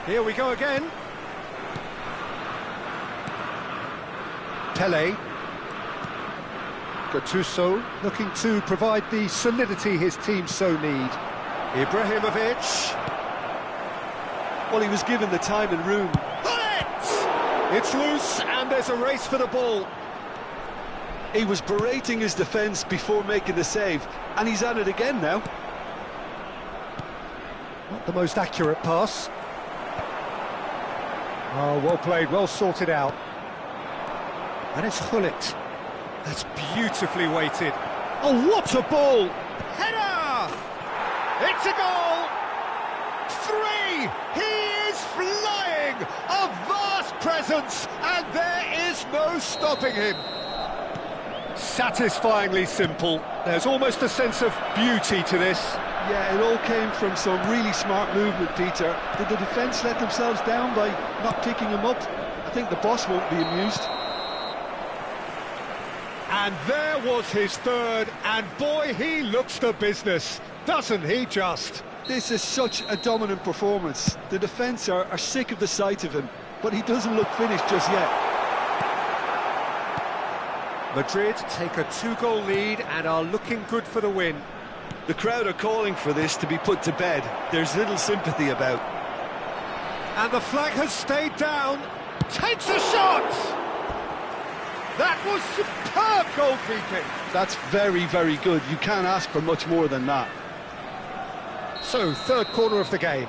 Here we go again. Pele. Gattuso looking to provide the solidity his team so need. Ibrahimovic. Well, he was given the time and room. It's loose and there's a race for the ball. He was berating his defence before making the save, and he's at it again now. Not the most accurate pass. Oh, well played, well sorted out. And it's Hullet. That's beautifully weighted. Oh, what a ball! Header! It's a goal! 3! He is flying! A vast presence, and there is no stopping him. Satisfyingly simple. There's almost a sense of beauty to this. Yeah, it all came from some really smart movement, Peter. Did the defence let themselves down by not picking him up? I think the boss won't be amused. And there was his third, and boy, he looks the business, doesn't he just? This is such a dominant performance. The defence are sick of the sight of him, but he doesn't look finished just yet. Madrid take a 2-goal lead and are looking good for the win. The crowd are calling for this to be put to bed. There's little sympathy about. And the flag has stayed down. Takes a shot! That was superb goalkeeping. That's very, very good. You can't ask for much more than that. So, third corner of the game.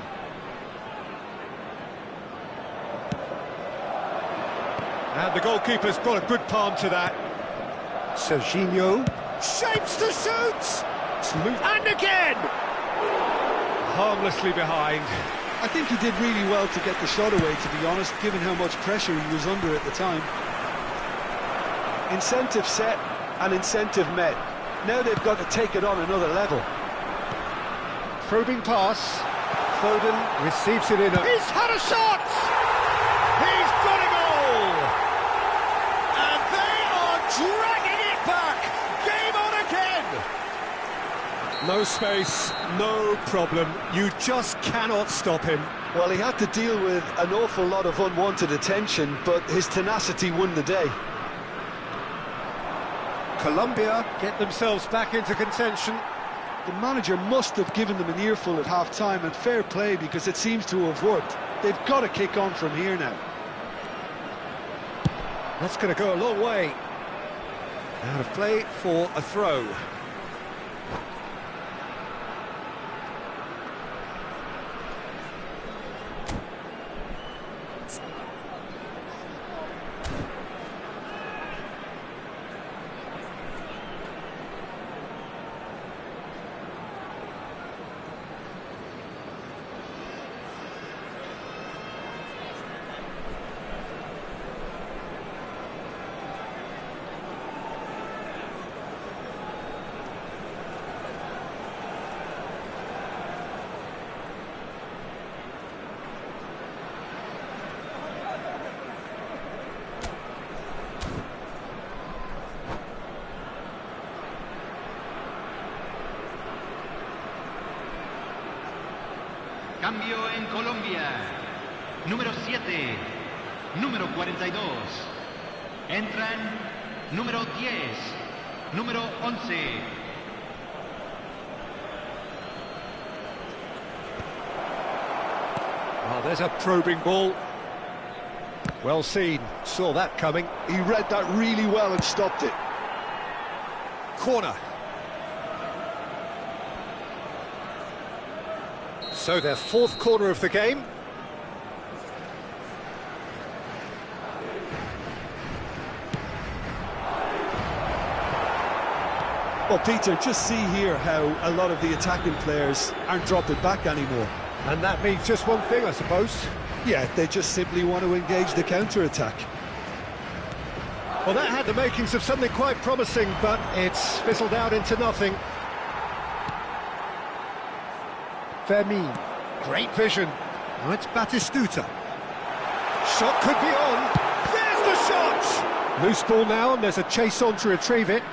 And the goalkeeper's brought a good palm to that. Serginho shapes to shoot! And again! Harmlessly behind. I think he did really well to get the shot away, to be honest, given how much pressure he was under at the time. Incentive set and incentive met. Now they've got to take it on another level. Probing pass. Foden receives it in a... He's had a shot! He's got a goal! And they are dragging it back! Game on again! No space, no problem. You just cannot stop him. Well, he had to deal with an awful lot of unwanted attention, but his tenacity won the day. Colombia get themselves back into contention. The manager must have given them an earful at half-time, and fair play, because it seems to have worked. They've got to kick on from here now. That's going to go a long way. Out of play for a throw. Cambio en Colombia. Número 7, número 42. Entran número 10, número 11. Oh, there's a probing ball. Well seen, saw that coming. He read that really well and stopped it. Corner. So their fourth corner of the game. Well, Peter, just see here how a lot of the attacking players aren't dropping back anymore. And that means just one thing, I suppose. Yeah, they just simply want to engage the counter-attack. Well, that had the makings of something quite promising, but it's fizzled out into nothing. Fermin, great vision. Now it's Batistuta. Shot could be on. There's the shot! Loose ball now, and there's a chase on to retrieve it.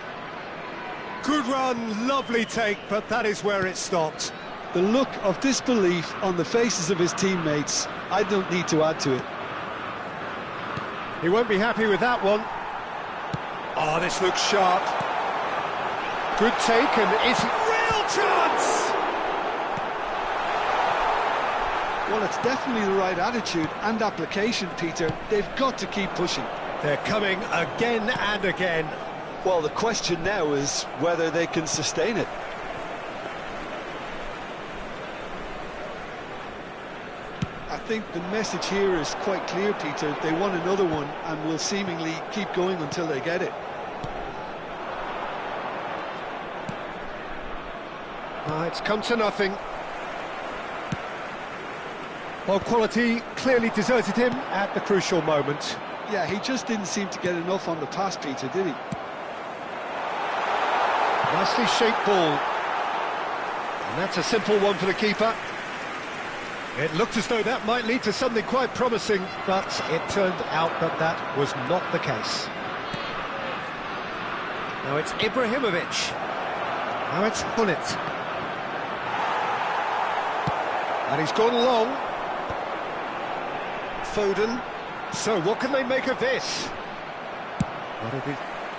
Good run, lovely take, but that is where it stopped. The look of disbelief on the faces of his teammates, I don't need to add to it. He won't be happy with that one. Oh, this looks sharp. Good take, and it's real chance! Well, it's definitely the right attitude and application, Peter. They've got to keep pushing. They're coming again and again. Well, the question now is whether they can sustain it. I think the message here is quite clear, Peter. They want another one and will seemingly keep going until they get it. It's come to nothing. Well, quality clearly deserted him at the crucial moment. Yeah, he just didn't seem to get enough on the pass, Peter, did he? Nicely shaped ball. And that's a simple one for the keeper. It looked as though that might lead to something quite promising, but it turned out that that was not the case. Now it's Ibrahimovic. Now it's Hullet. And he's gone long. Foden. So what can they make of this?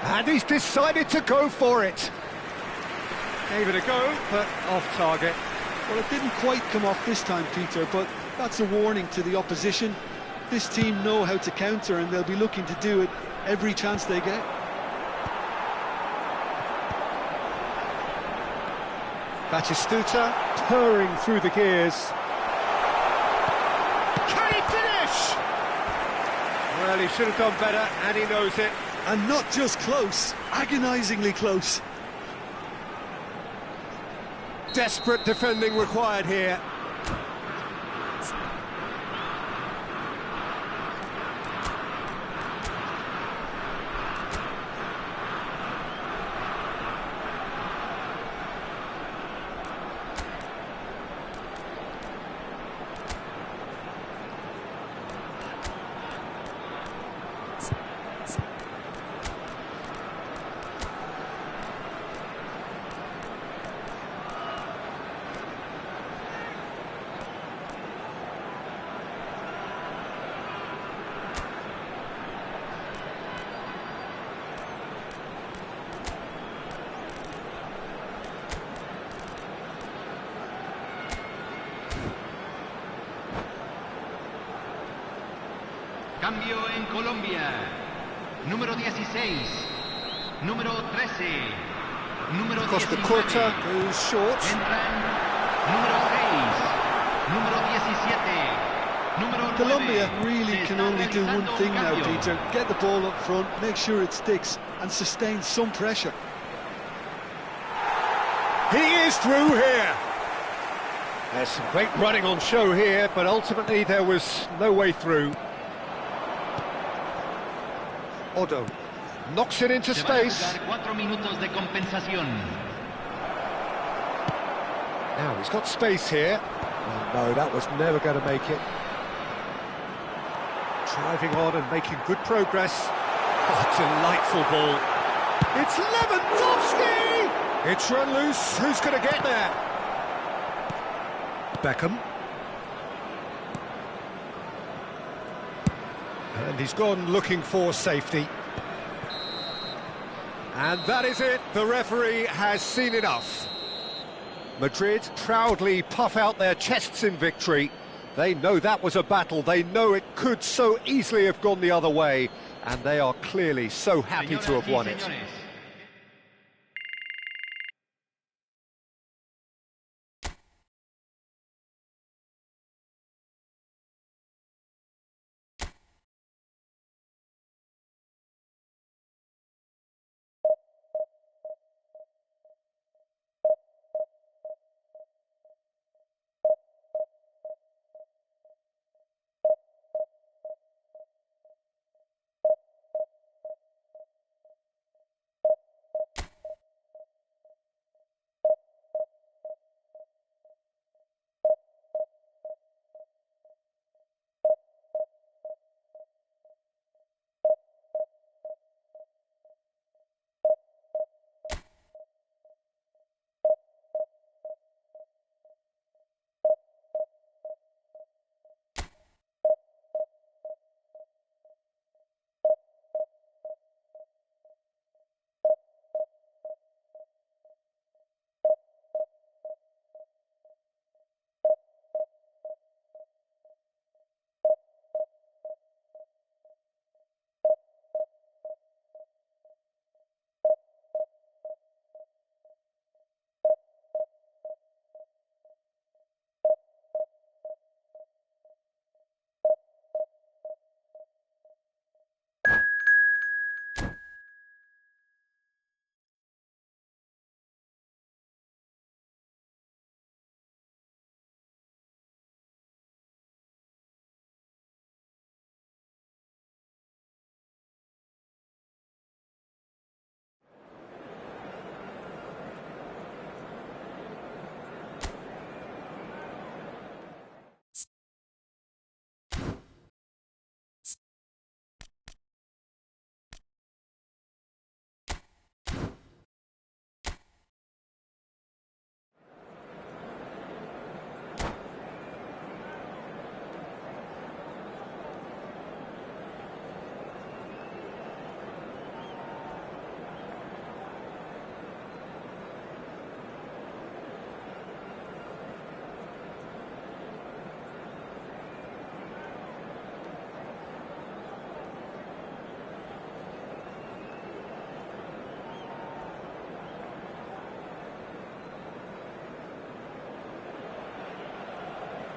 And he's decided to go for it. Gave it a go, but off target. Well, it didn't quite come off this time, Peter, but that's a warning to the opposition. This team know how to counter, and they'll be looking to do it every chance they get. Batistuta purring through the gears. Can he finish? Well, he should have done better, and he knows it. And not just close, agonisingly close. Desperate defending required here. Cambio en Colombia. Número 16. Número 13. Número 19. Costa Curta goes short. Entran número 6. Número 17. Número 9. Colombia really can only do one thing now, Peter. Get the ball up front, make sure it sticks, and sustain some pressure. He is through here. There's some great running on show here, but ultimately there was no way through. Odo knocks it into space. 4 minutos de compensación. Now he's got space here. Oh, no, that was never going to make it. Driving on and making good progress. Oh, delightful ball. It's Lewandowski! It's run loose. Who's going to get there? Beckham. And he's gone looking for safety. And that is it. The referee has seen enough. Madrid proudly puff out their chests in victory. They know that was a battle. They know it could so easily have gone the other way. And they are clearly so happy to have won it.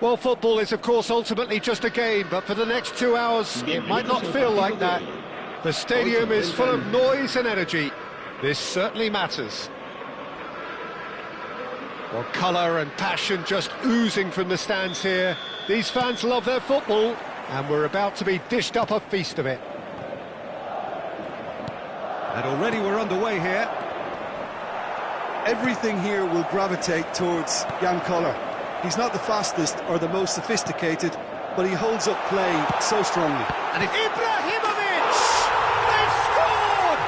Well, football is, of course, ultimately just a game, but for the next 2 hours, it might not feel like that. The stadium is full of noise and energy. This certainly matters. Well, colour and passion just oozing from the stands here. These fans love their football, and we're about to be dished up a feast of it. And already we're underway here. Everything here will gravitate towards Jan Koller. He's not the fastest or the most sophisticated, but he holds up play so strongly. And it's Ibrahimovic! They've scored!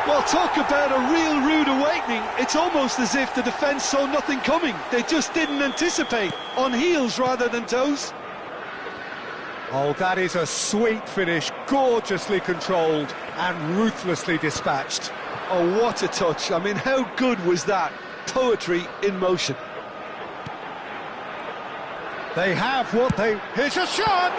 Well, talk about a real rude awakening. It's almost as if the defence saw nothing coming. They just didn't anticipate, on heels rather than toes. Oh, that is a sweet finish, gorgeously controlled and ruthlessly dispatched. Oh, what a touch. I mean, how good was that? Poetry in motion. They have what they... Here's a shot!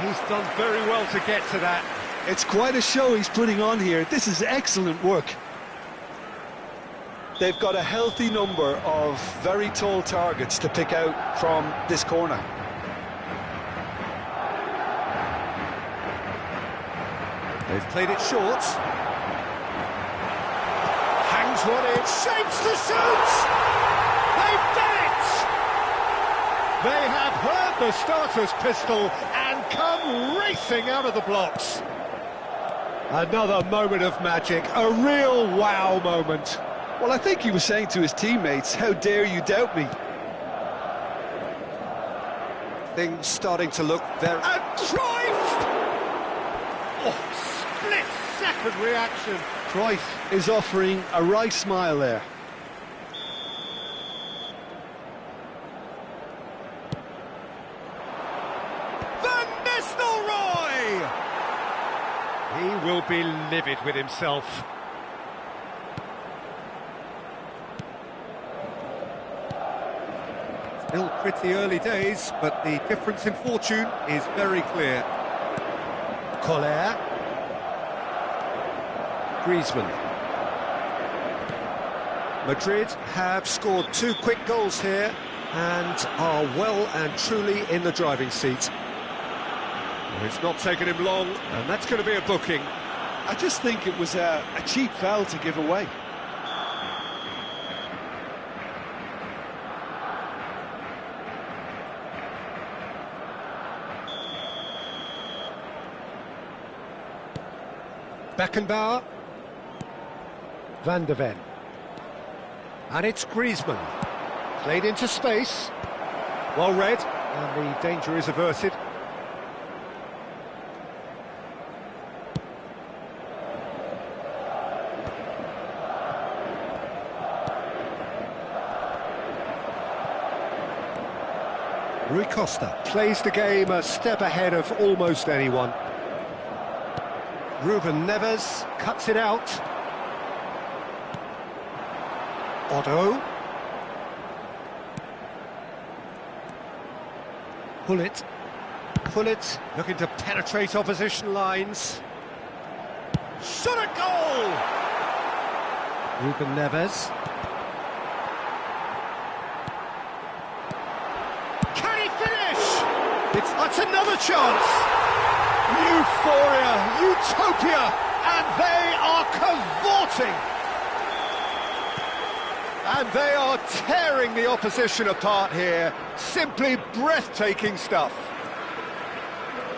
He's done very well to get to that. It's quite a show he's putting on here. This is excellent work. They've got a healthy number of very tall targets to pick out from this corner. They've played it short. Hangs one in, shapes the shoot! They've done it! They have heard the starter's pistol and come racing out of the blocks. Another moment of magic, a real wow moment. Well, I think he was saying to his teammates, how dare you doubt me? Things starting to look very... And Cruyff! Oh, split-second reaction. Cruyff is offering a wry smile there. Van Nistelrooy! He will be livid with himself. Still pretty early days, but the difference in fortune is very clear. Koller. Griezmann. Madrid have scored 2 quick goals here and are well and truly in the driving seat. Well, it's not taken him long, and that's going to be a booking. I just think it was a cheap foul to give away. Beckenbauer. Van de Ven. And it's Griezmann. Played into space. Well read, and the danger is averted. Rui Costa plays the game a step ahead of almost anyone. Ruben Neves cuts it out. Otto. Gullit. Gullit looking to penetrate opposition lines. Shot a goal! Ruben Neves. Can he finish? That's another chance! Euphoria, utopia, and they are cavorting. And they are tearing the opposition apart here. Simply breathtaking stuff.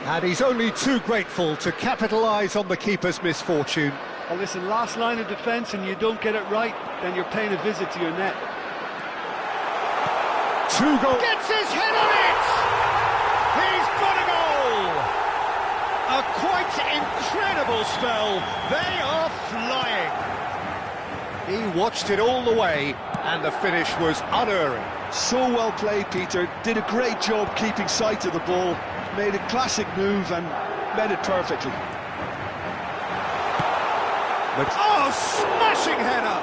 And he's only too grateful to capitalise on the keeper's misfortune. Well, listen, last line of defence and you don't get it right, then you're paying a visit to your net. 2 goals. Gets his head on it! He's got a goal! A quite incredible spell. They are flying. He watched it all the way, and the finish was unerring. So well played, Peter. Did a great job keeping sight of the ball. Made a classic move and made it perfectly. Oh, smashing header!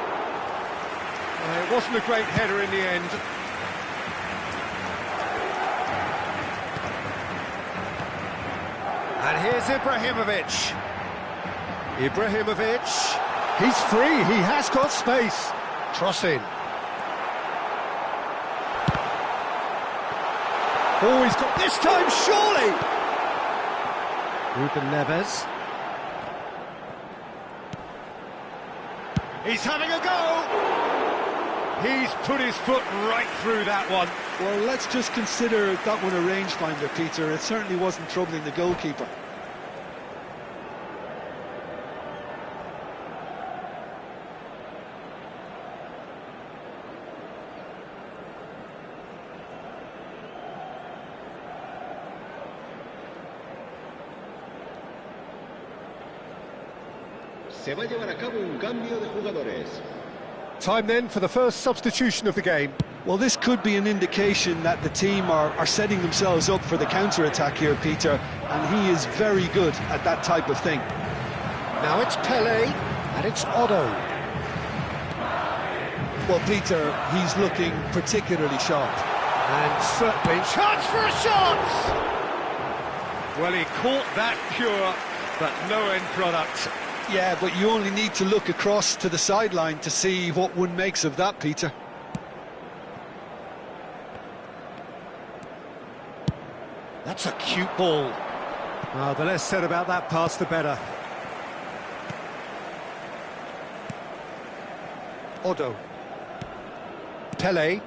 It wasn't a great header in the end. And here's Ibrahimovic. Ibrahimovic. He's free, he has got space. Cross in. Oh, he's got this time, surely! Ruben Neves. He's having a go! He's put his foot right through that one. Well, let's just consider that one a rangefinder, Peter. It certainly wasn't troubling the goalkeeper. Se va a llevar a cabo un cambio de jugadores. Time then for the first substitution of the game. Well, this could be an indication that the team are setting themselves up for the counter-attack here, Peter, and he is very good at that type of thing. Now it's Pele, and it's Otto. Well, Peter, he's looking particularly sharp. And certainly chance for a shot! Well, he caught that pure, but no end product. Yeah, but you only need to look across to the sideline to see what one makes of that, Peter. That's a cute ball. Well, the less said about that pass, the better. Otto. Pele.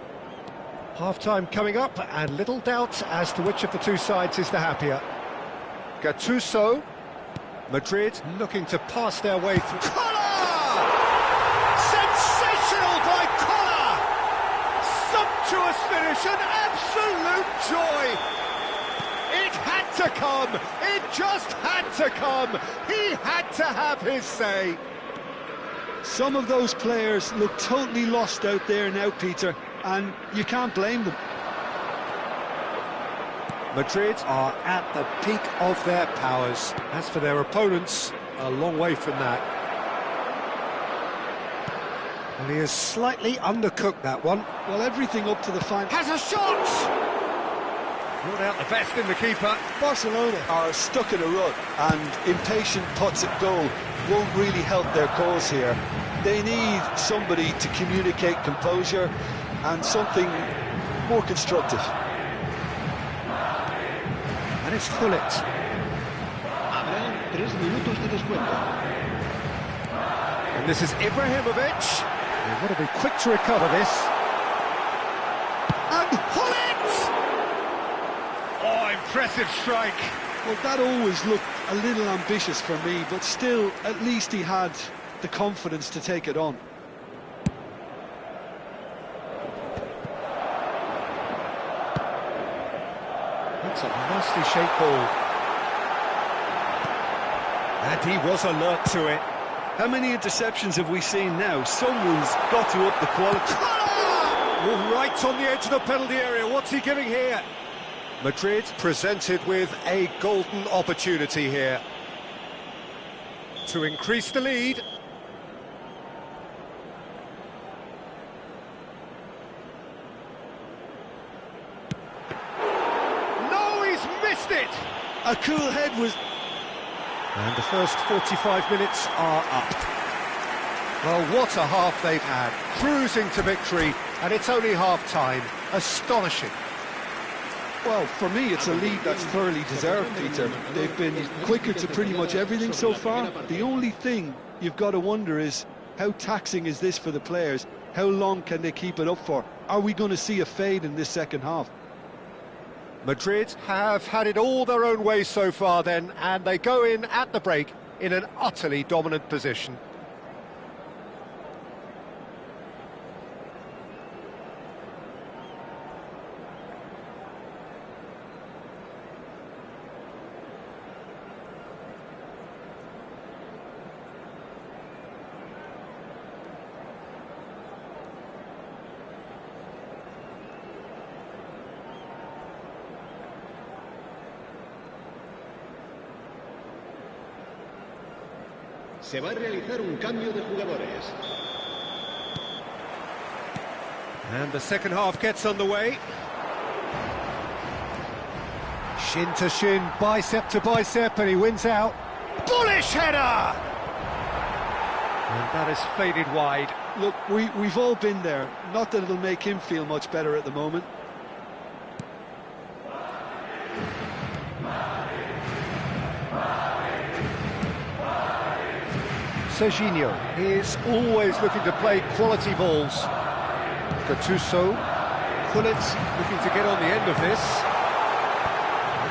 Half-time coming up, and little doubt as to which of the two sides is the happier. Gattuso. Madrid looking to pass their way through. Collar! Sensational by Collar! Sumptuous finish, an absolute joy! It had to come! It just had to come! He had to have his say! Some of those players look totally lost out there now, Peter, and you can't blame them. Madrid are at the peak of their powers. As for their opponents, a long way from that. And he has slightly undercooked that one. Well, everything up to the final. Has a shot! Brought out the best in the keeper. Barcelona are stuck in a rut, and impatient putts at goal won't really help their cause here. They need somebody to communicate composure and something more constructive. And it's Gullit. Habrá 3 minutos de descuento. And this is Ibrahimovic. They've got to be quick to recover this. And Gullit! Oh, impressive strike. Well, that always looked a little ambitious for me, but still, at least he had the confidence to take it on. That's a nicely shaped ball. And he was alert to it. How many interceptions have we seen now? Someone's got to up the quality. Oh, right on the edge of the penalty area. What's he giving here? Madrid presented with a golden opportunity here to increase the lead. No, he's missed it! A cool head was... And the first 45 minutes are up. Well, what a half they've had. Cruising to victory, and it's only half-time. Astonishing. Well, for me, it's a lead that's thoroughly deserved, Peter. They've been quicker to pretty much everything so far. The only thing you've got to wonder is, how taxing is this for the players? How long can they keep it up for? Are we going to see a fade in this second half? Madrid have had it all their own way so far then, and they go in at the break in an utterly dominant position. Se va a realizar un cambio de jugadores. And the second half gets underway. Shin to shin, bicep to bicep, and he wins out. Bullish header! And that is faded wide. Look, we've all been there. Not that it'll make him feel much better at the moment. Serginho is always looking to play quality balls. Gattuso, Gullit looking to get on the end of this.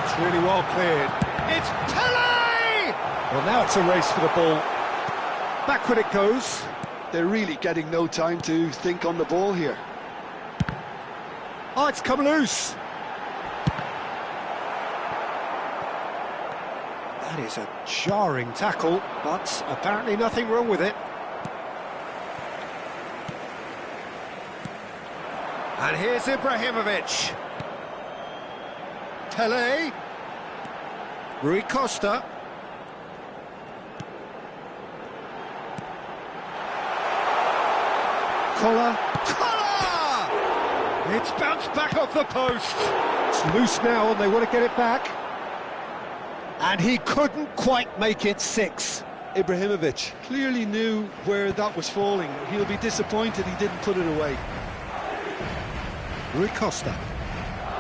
It's really well cleared. It's Pele! Well, now it's a race for the ball. Backward it goes. They're really getting no time to think on the ball here. Oh, it's come loose. That is a jarring tackle, but apparently nothing wrong with it. And here's Ibrahimovic. Pele. Rui Costa. Kola. It's bounced back off the post. It's loose now and they want to get it back. And he couldn't quite make it 6. Ibrahimovic clearly knew where that was falling. He'll be disappointed he didn't put it away. Rui Costa.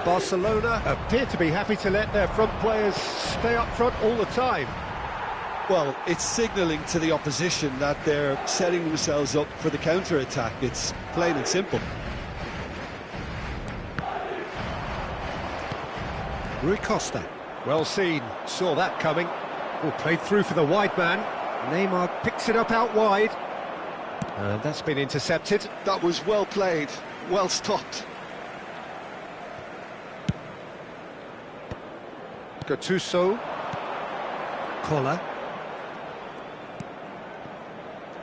Barcelona appear to be happy to let their front players stay up front all the time. Well, it's signalling to the opposition that they're setting themselves up for the counter-attack. It's plain and simple. Rui Costa. Well seen, saw that coming. Oh, played through for the wide man. Neymar picks it up out wide. And that's been intercepted. That was well played, well stopped. Gattuso. Kola.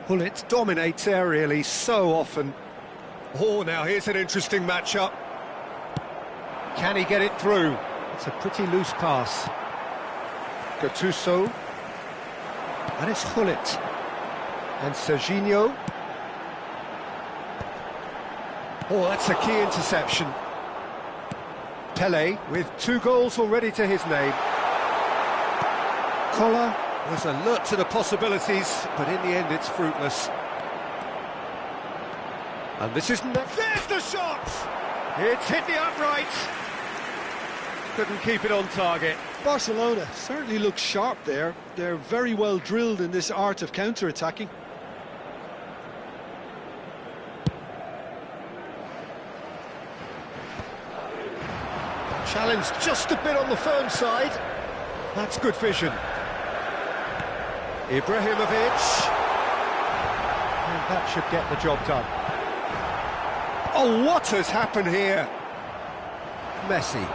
Gullit dominates aerially so often. Oh, now here's an interesting matchup. Can he get it through? It's a pretty loose pass. Gattuso. And it's Gullit. And Serginho. Oh, that's a key interception. Pele with 2 goals already to his name. Kola was alert to the possibilities, but in the end it's fruitless. And this isn't... There's the shot! It's hit the upright. Couldn't keep it on target. Barcelona certainly looks sharp there. They're very well drilled in this art of counter-attacking. Challenge just a bit on the firm side. That's good vision. Ibrahimovic. And that should get the job done. Oh, what has happened here? Messi.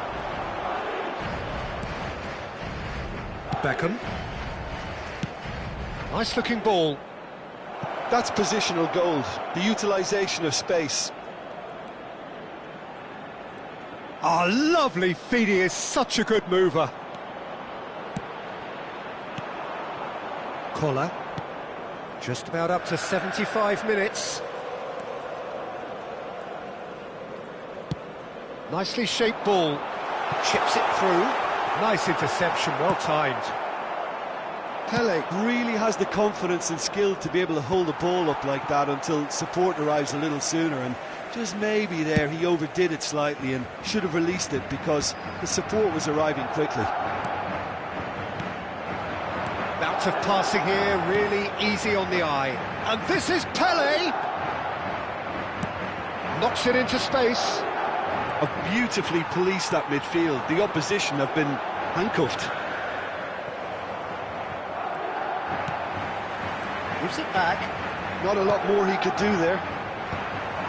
Beckham. Nice looking ball. That's positional gold, the utilisation of space. Oh, lovely feed, he is such a good mover. Kola. Just about up to 75 minutes. Nicely shaped ball. Chips it through. Nice interception, well timed. Pele really has the confidence and skill to be able to hold the ball up like that until support arrives a little sooner, and just maybe there he overdid it slightly and should have released it because the support was arriving quickly. Bout of passing here, really easy on the eye. And this is Pele! Knocks it into space. Have beautifully policed that midfield. The opposition have been handcuffed. Gives it back. Not a lot more he could do there.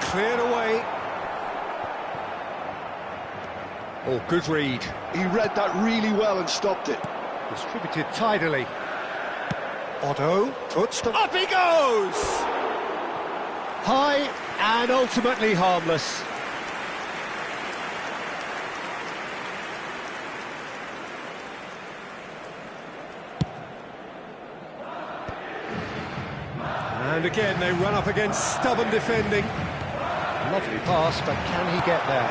Cleared away. Oh, good read. He read that really well and stopped it. Distributed tidily. Otto puts the... Up he goes! High and ultimately harmless. And again, they run up against stubborn defending. Lovely pass, but can he get there?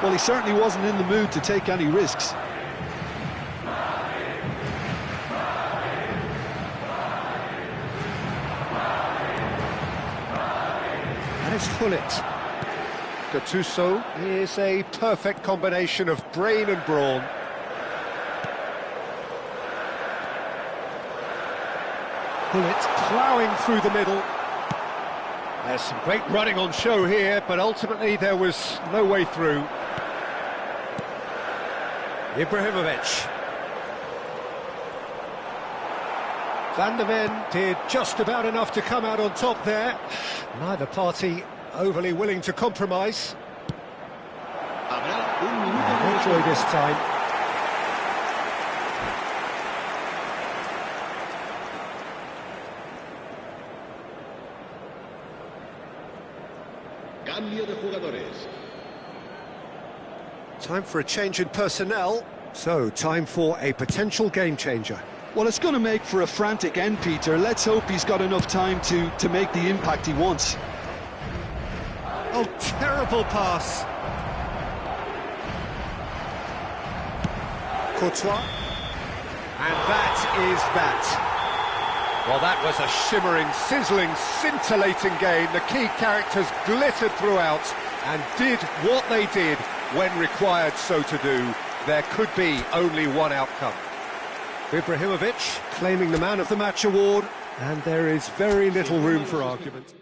Well, he certainly wasn't in the mood to take any risks. And it's Gullit. Gattuso is a perfect combination of brain and brawn. Bullet ploughing through the middle. There's some great running on show here, but ultimately there was no way through. Ibrahimovic. Van der Ven did just about enough to come out on top there. Neither party overly willing to compromise. Enjoy this time. Cambio de jugadores. Time for a change in personnel. So, time for a potential game changer. Well, it's going to make for a frantic end, Peter. Let's hope he's got enough time to make the impact he wants. Oh, terrible pass. Courtois. And that is that. Well, that was a shimmering, sizzling, scintillating game. The key characters glittered throughout and did what they did when required so to do. There could be only one outcome. Ibrahimovic claiming the Man of the Match award, and there is very little room for argument.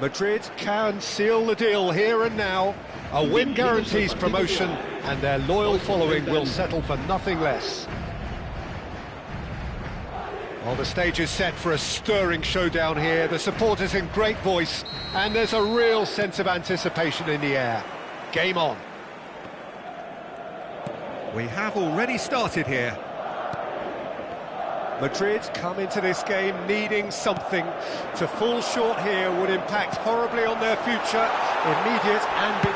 Madrid can seal the deal here and now. A win guarantees promotion, and their loyal following will settle for nothing less. Well, the stage is set for a stirring showdown here. The supporters in great voice, and there's a real sense of anticipation in the air. Game on. We have already started here. Madrid come into this game needing something. To fall short here would impact horribly on their future, immediate and big.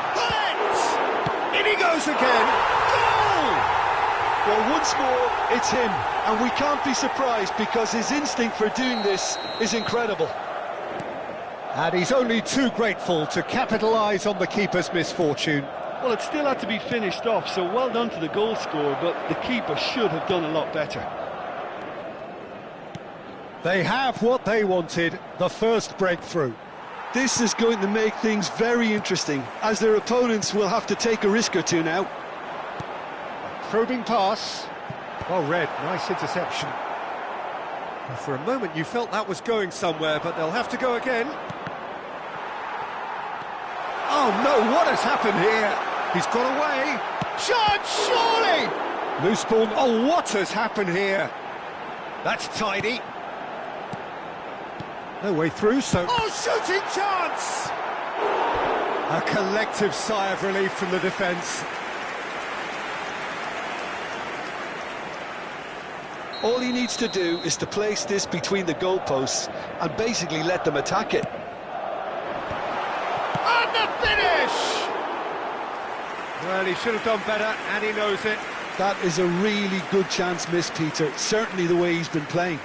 In he goes again! Goal! Well, once more, it's him, and we can't be surprised because his instinct for doing this is incredible. And he's only too grateful to capitalise on the keeper's misfortune. Well, it still had to be finished off, so well done to the goal scorer, but the keeper should have done a lot better. They have what they wanted, the first breakthrough. This is going to make things very interesting, as their opponents will have to take a risk or two now. Probing pass. Well read, nice interception. For a moment you felt that was going somewhere, but they'll have to go again. Oh no, what has happened here? He's got away. Chance, surely! Loose ball. Oh, what has happened here? That's tidy. No way through, so... Oh, shooting chance! A collective sigh of relief from the defence. All he needs to do is to place this between the goalposts and basically let them attack it. And the finish! Well, he should have done better, and he knows it. That is a really good chance missed, Peter. Certainly the way he's been playing.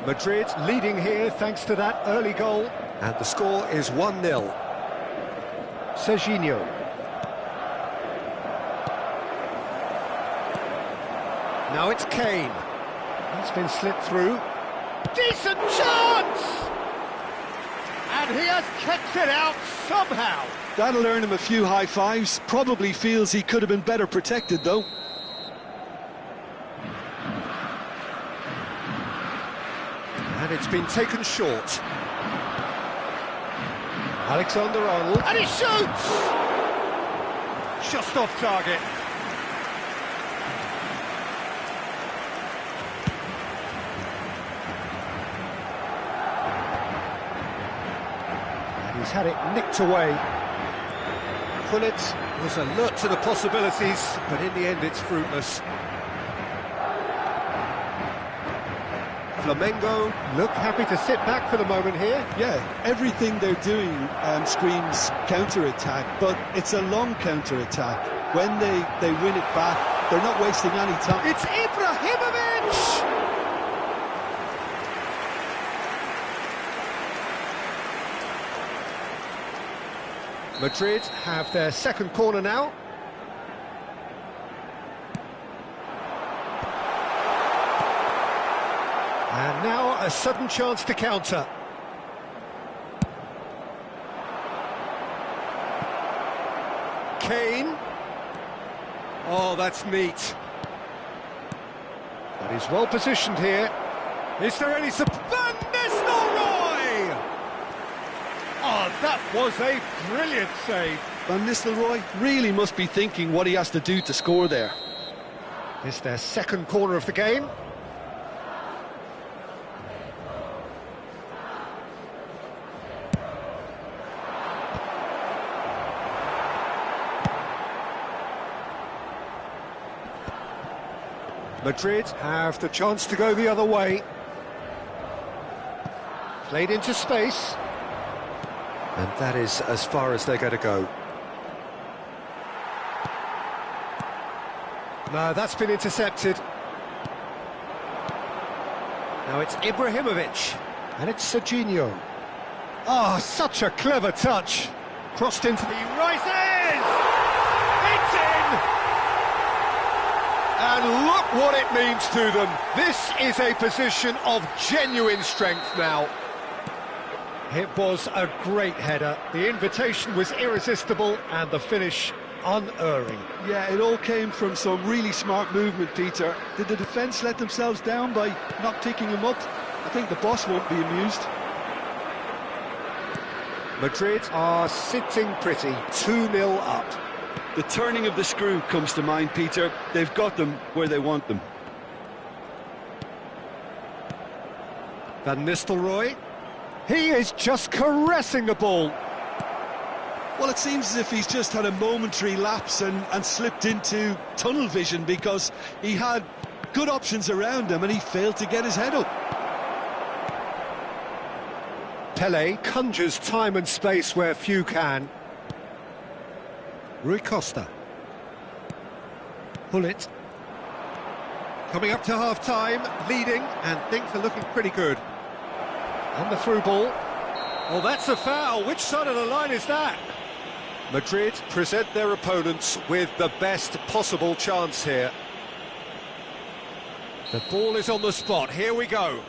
Madrid leading here thanks to that early goal. And the score is 1-0. Serginho. Now it's Kane. He's been slipped through. Decent chance! And he has kept it out somehow. That'll earn him a few high fives. Probably feels he could have been better protected, though. And it's been taken short. Alexander-Arnold. And he shoots! Just off target. And he's had it nicked away. Gullit was alert to the possibilities, but in the end it's fruitless. Flamengo look happy to sit back for the moment here. Yeah, everything they're doing screams counter-attack, but it's a long counter-attack. When they win it back, they're not wasting any time. It's Ibrahimovic! Madrid have their second corner now. And now a sudden chance to counter. Kane. Oh, that's neat. But he's well positioned here. Is there any Van Nistelrooy! Oh, that was a brilliant save. Van Nistelrooy really must be thinking what he has to do to score there. It's their second corner of the game. Madrid have the chance to go the other way. Played into space. And that is as far as they're going to go. No, that's been intercepted. Now it's Ibrahimovic. And it's Serginho. Oh, such a clever touch. Crossed into the... He rises! It's in! And look what it means to them. This is a position of genuine strength now. It was a great header. The invitation was irresistible and the finish unerring. Yeah, it all came from some really smart movement, Peter. Did the defence let themselves down by not picking him up? I think the boss won't be amused. Madrid are sitting pretty, 2-0 up. The turning of the screw comes to mind, Peter. They've got them where they want them. Van Nistelrooy. He is just caressing the ball. Well, it seems as if he's just had a momentary lapse and slipped into tunnel vision because he had good options around him and he failed to get his head up. Pelé conjures time and space where few can. Rui Costa. Gullit. Coming up to half-time, leading, and things are looking pretty good. And the through ball. Oh, that's a foul. Which side of the line is that? Madrid present their opponents with the best possible chance here. The ball is on the spot. Here we go.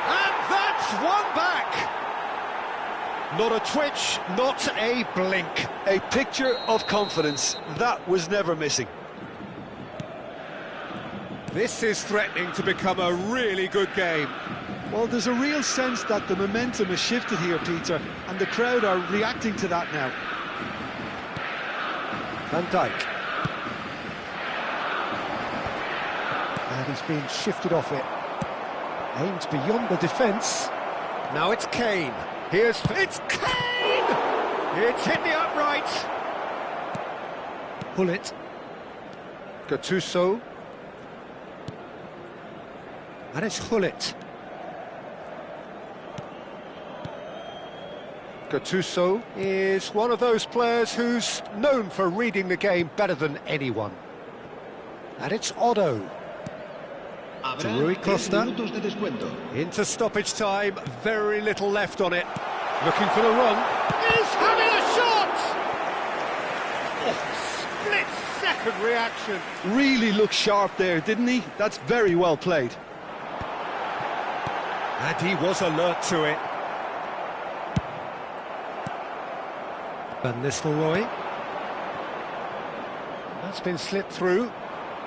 And that's one back. Not a twitch, not a blink. A picture of confidence. That was never missing. This is threatening to become a really good game. Well, there's a real sense that the momentum has shifted here, Peter, and the crowd are reacting to that now. Van Dijk. And he's being shifted off it. Aimed beyond the defence. Now it's Kane. It's Kane! It's hit the upright. Gullit. Gattuso. And it's Gullit. Gattuso is one of those players who's known for reading the game better than anyone. And it's Otto. To Rui Costa. Into stoppage time, very little left on it. Looking for the run. He's having a shot! split-second reaction. Really looked sharp there, didn't he? That's very well played. And he was alert to it. Van Nistelrooy. That's been slipped through.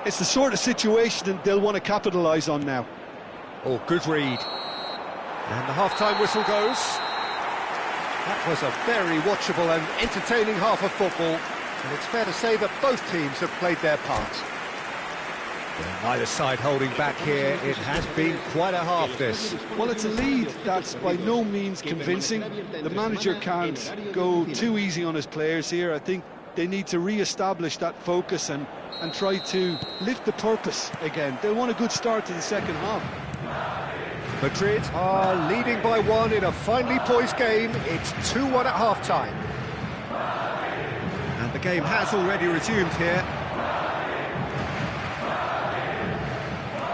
It's the sort of situation that they'll want to capitalise on now. Oh, good read. And the half-time whistle goes. That was a very watchable and entertaining half of football. And it's fair to say that both teams have played their part. Well, neither side holding back here. It has been quite a half, this. Well, it's a lead that's by no means convincing. The manager can't go too easy on his players here. I think they need to re-establish that focus and try to lift the purpose again. They'll want a good start to the second half. Madrid are leading by 1 in a finely poised game. It's 2-1 at half-time. And the game has already resumed here.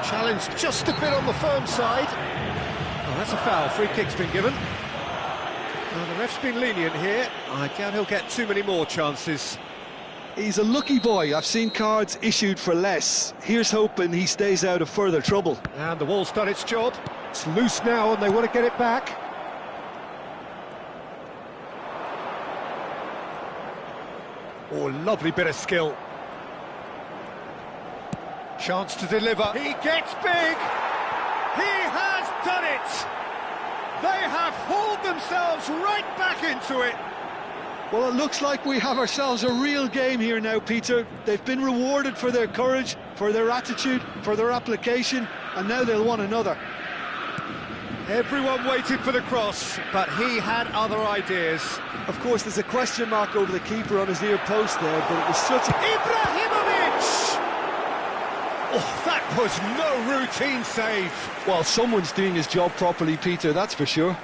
Challenge just a bit on the firm side. Oh, that's a foul. Free kick's been given. Well, the ref's been lenient here. I doubt he'll get too many more chances. He's a lucky boy. I've seen cards issued for less. Here's hoping he stays out of further trouble. And the wall's done its job. It's loose now and they want to get it back. Oh, lovely bit of skill. Chance to deliver. He gets big. He has done it. They have hauled themselves right back into it. Well, it looks like we have ourselves a real game here now, Peter. They've been rewarded for their courage, for their attitude, for their application, and now they'll want another. Everyone waited for the cross, but he had other ideas. Of course, there's a question mark over the keeper on his near post there, but it was such a... Ibrahimovic! Oh, that was no routine save. Well, someone's doing his job properly, Peter, that's for sure.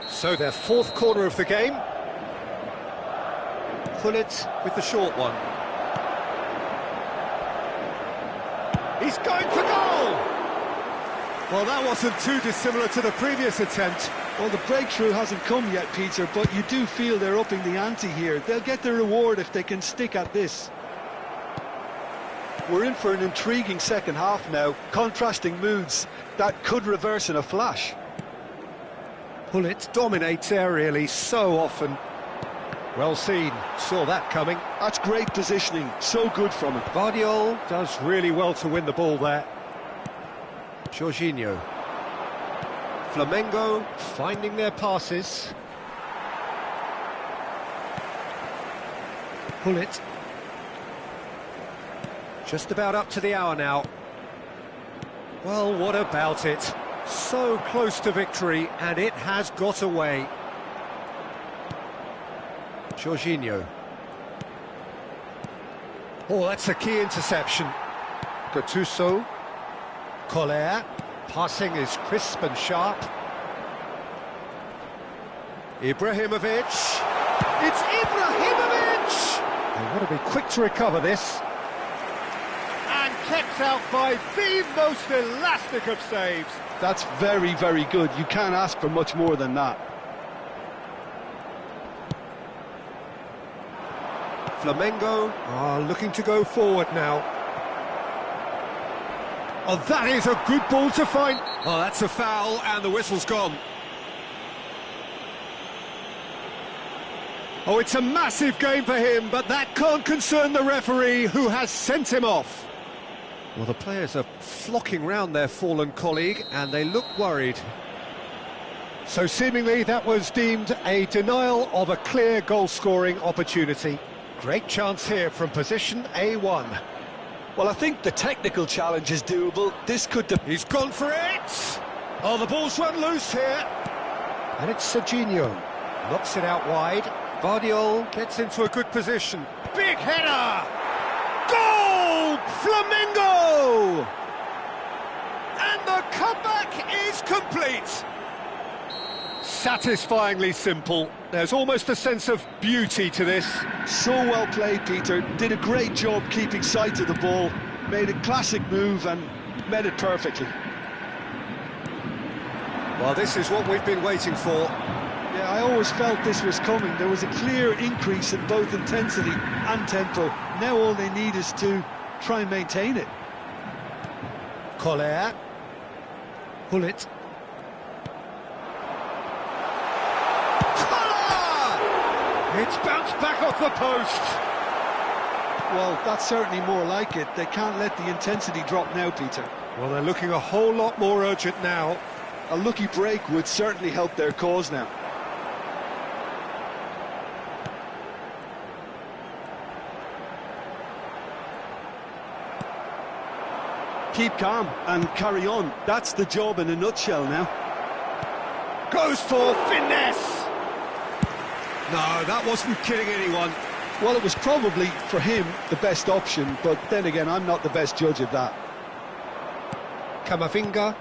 So their fourth corner of the game. Gullit with the short one. He's going for goal! Well, that wasn't too dissimilar to the previous attempt. Well, the breakthrough hasn't come yet, Peter, but you do feel they're upping the ante here. They'll get the reward if they can stick at this. We're in for an intriguing second half now, contrasting moods that could reverse in a flash. Gullit dominates aerially so often. Well seen, saw that coming. That's great positioning, so good from him. Guardiola does really well to win the ball there. Jorginho. Flamengo finding their passes. Gullit. Just about up to the hour now. Well, what about it? So close to victory, and it has got away. Jorginho. Oh, that's a key interception. Gattuso. Collier. Passing is crisp and sharp. Ibrahimovic. It's Ibrahimovic! They want to be quick to recover this. And kept out by the most elastic of saves. That's very, very good. You can't ask for much more than that. Flamengo are looking to go forward now. Oh, that is a good ball to find. Oh, that's a foul, and the whistle's gone. Oh, it's a massive game for him, but that can't concern the referee, who has sent him off. Well, the players are flocking round their fallen colleague, and they look worried. So seemingly that was deemed a denial of a clear goal-scoring opportunity. Great chance here from position A1. Well, I think the technical challenge is doable. This could... He's gone for it! Oh, the ball's run loose here. And it's Jorginho. Knocks it out wide. Guardiola gets into a good position. Big header! Goal! Flamengo! And the comeback is complete. Satisfyingly simple. There's almost a sense of beauty to this. So well played, Peter. Did a great job keeping sight of the ball. Made a classic move and met it perfectly. Well, this is what we've been waiting for. Yeah, I always felt this was coming. There was a clear increase in both intensity and tempo. Now all they need is to try and maintain it. Collier. Hullet. It's bounced back off the post. Well, that's certainly more like it. They can't let the intensity drop now, Peter. Well, they're looking a whole lot more urgent now. A lucky break would certainly help their cause now. Keep calm and carry on. That's the job in a nutshell now. Goes for finesse. No, that wasn't kidding anyone. Well, it was probably, for him, the best option, but then again, I'm not the best judge of that. Camavinga.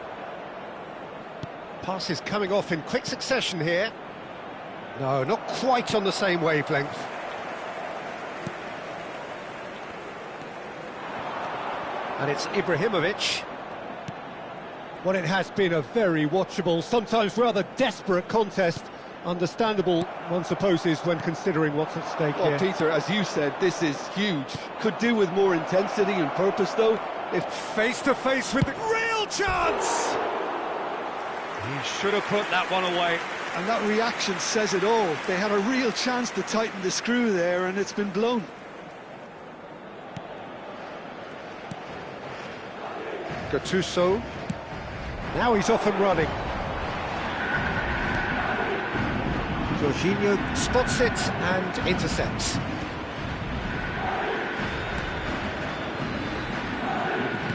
Pass is coming off in quick succession here. No, not quite on the same wavelength. And it's Ibrahimovic. Well, it has been a very watchable, sometimes rather desperate contest. Understandable, one supposes, when considering what's at stake here. Well, Peter, as you said, this is huge. Could do with more intensity and purpose, though. If face-to-face with the real chance! He should have put that one away. And that reaction says it all. They had a real chance to tighten the screw there, and it's been blown. Gattuso. Now he's off and running. Jorginho spots it and intercepts.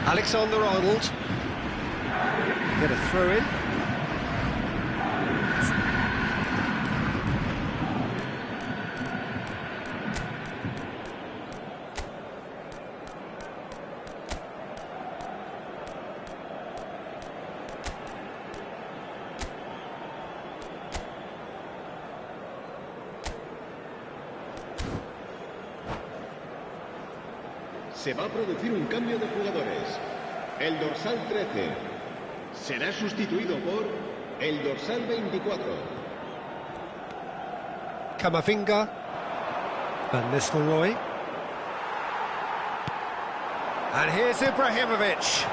Alexander-Arnold. Get a throw in. Se va a producir un cambio de jugadores. El dorsal 13 será sustituido por el dorsal 24. Camavinga. Van Nistelrooy. And here's Ibrahimovic.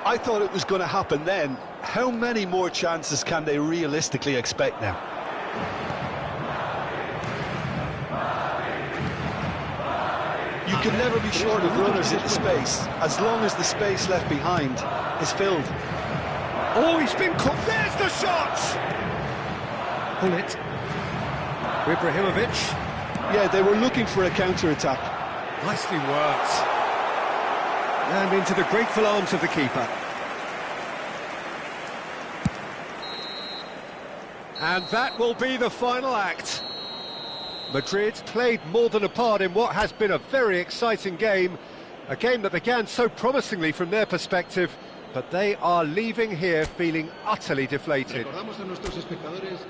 I thought it was going to happen then. How many more chances can they realistically expect now? You can never be short of runners in the space, as long as the space left behind is filled. Oh, he's been caught. There's the shot! Hullet. Ibrahimovic. Yeah, they were looking for a counter-attack. Nicely worked. And into the grateful arms of the keeper. And that will be the final act. Madrid played more than a part in what has been a very exciting game. A game that began so promisingly from their perspective, but they are leaving here feeling utterly deflated. Recordamos a nuestros espectadores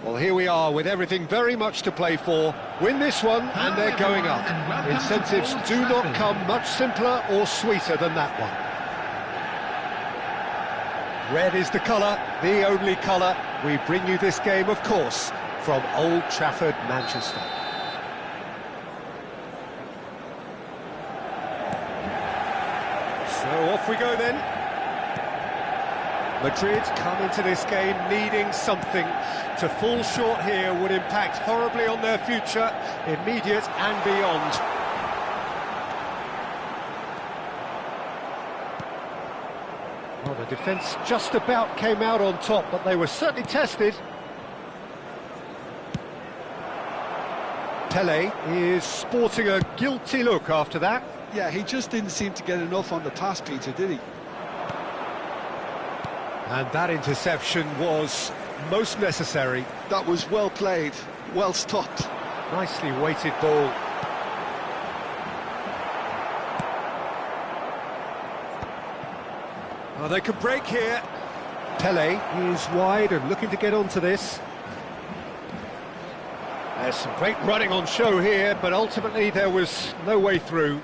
Well, here we are with everything very much to play for. Win this one and they're going up. Incentives do not come much simpler or sweeter than that one. Red is the colour, the only colour. We bring you this game, of course, from Old Trafford, Manchester. So off we go then. Madrid come into this game needing something. To fall short here would impact horribly on their future, immediate and beyond. Well, the defence just about came out on top, but they were certainly tested. Pele is sporting a guilty look after that. Yeah, he just didn't seem to get enough on the pass, Peter, did he? And that interception was most necessary. That was well played, well stopped. Nicely weighted ball. Oh, they could break here. Pele is wide and looking to get onto this. There's some great running on show here, but ultimately there was no way through.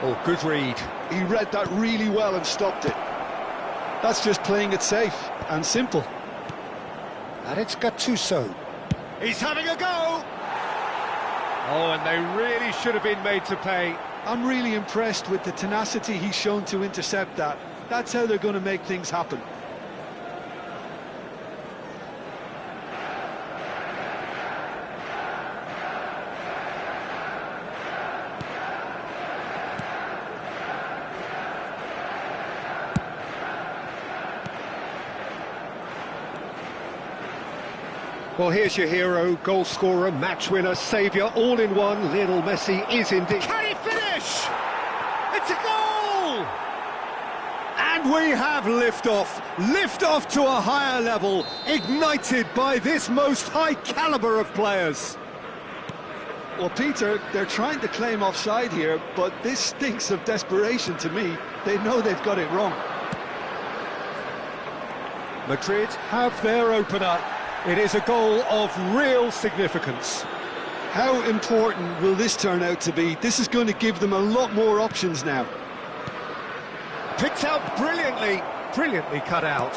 Oh, good read. He read that really well and stopped it. That's just playing it safe and simple. And it's Gattuso. He's having a go! Oh, and they really should have been made to pay. I'm really impressed with the tenacity he's shown to intercept that. That's how they're going to make things happen. Well, here's your hero, goal scorer, match winner, saviour, all in one. Lionel Messi is indeed. Can he finish? It's a goal! And we have liftoff. Liftoff to a higher level, ignited by this most high calibre of players. Well, Peter, they're trying to claim offside here, but this stinks of desperation to me. They know they've got it wrong. Madrid have their opener. It is a goal of real significance. How important will this turn out to be? This is going to give them a lot more options now. Picked out brilliantly, brilliantly cut out.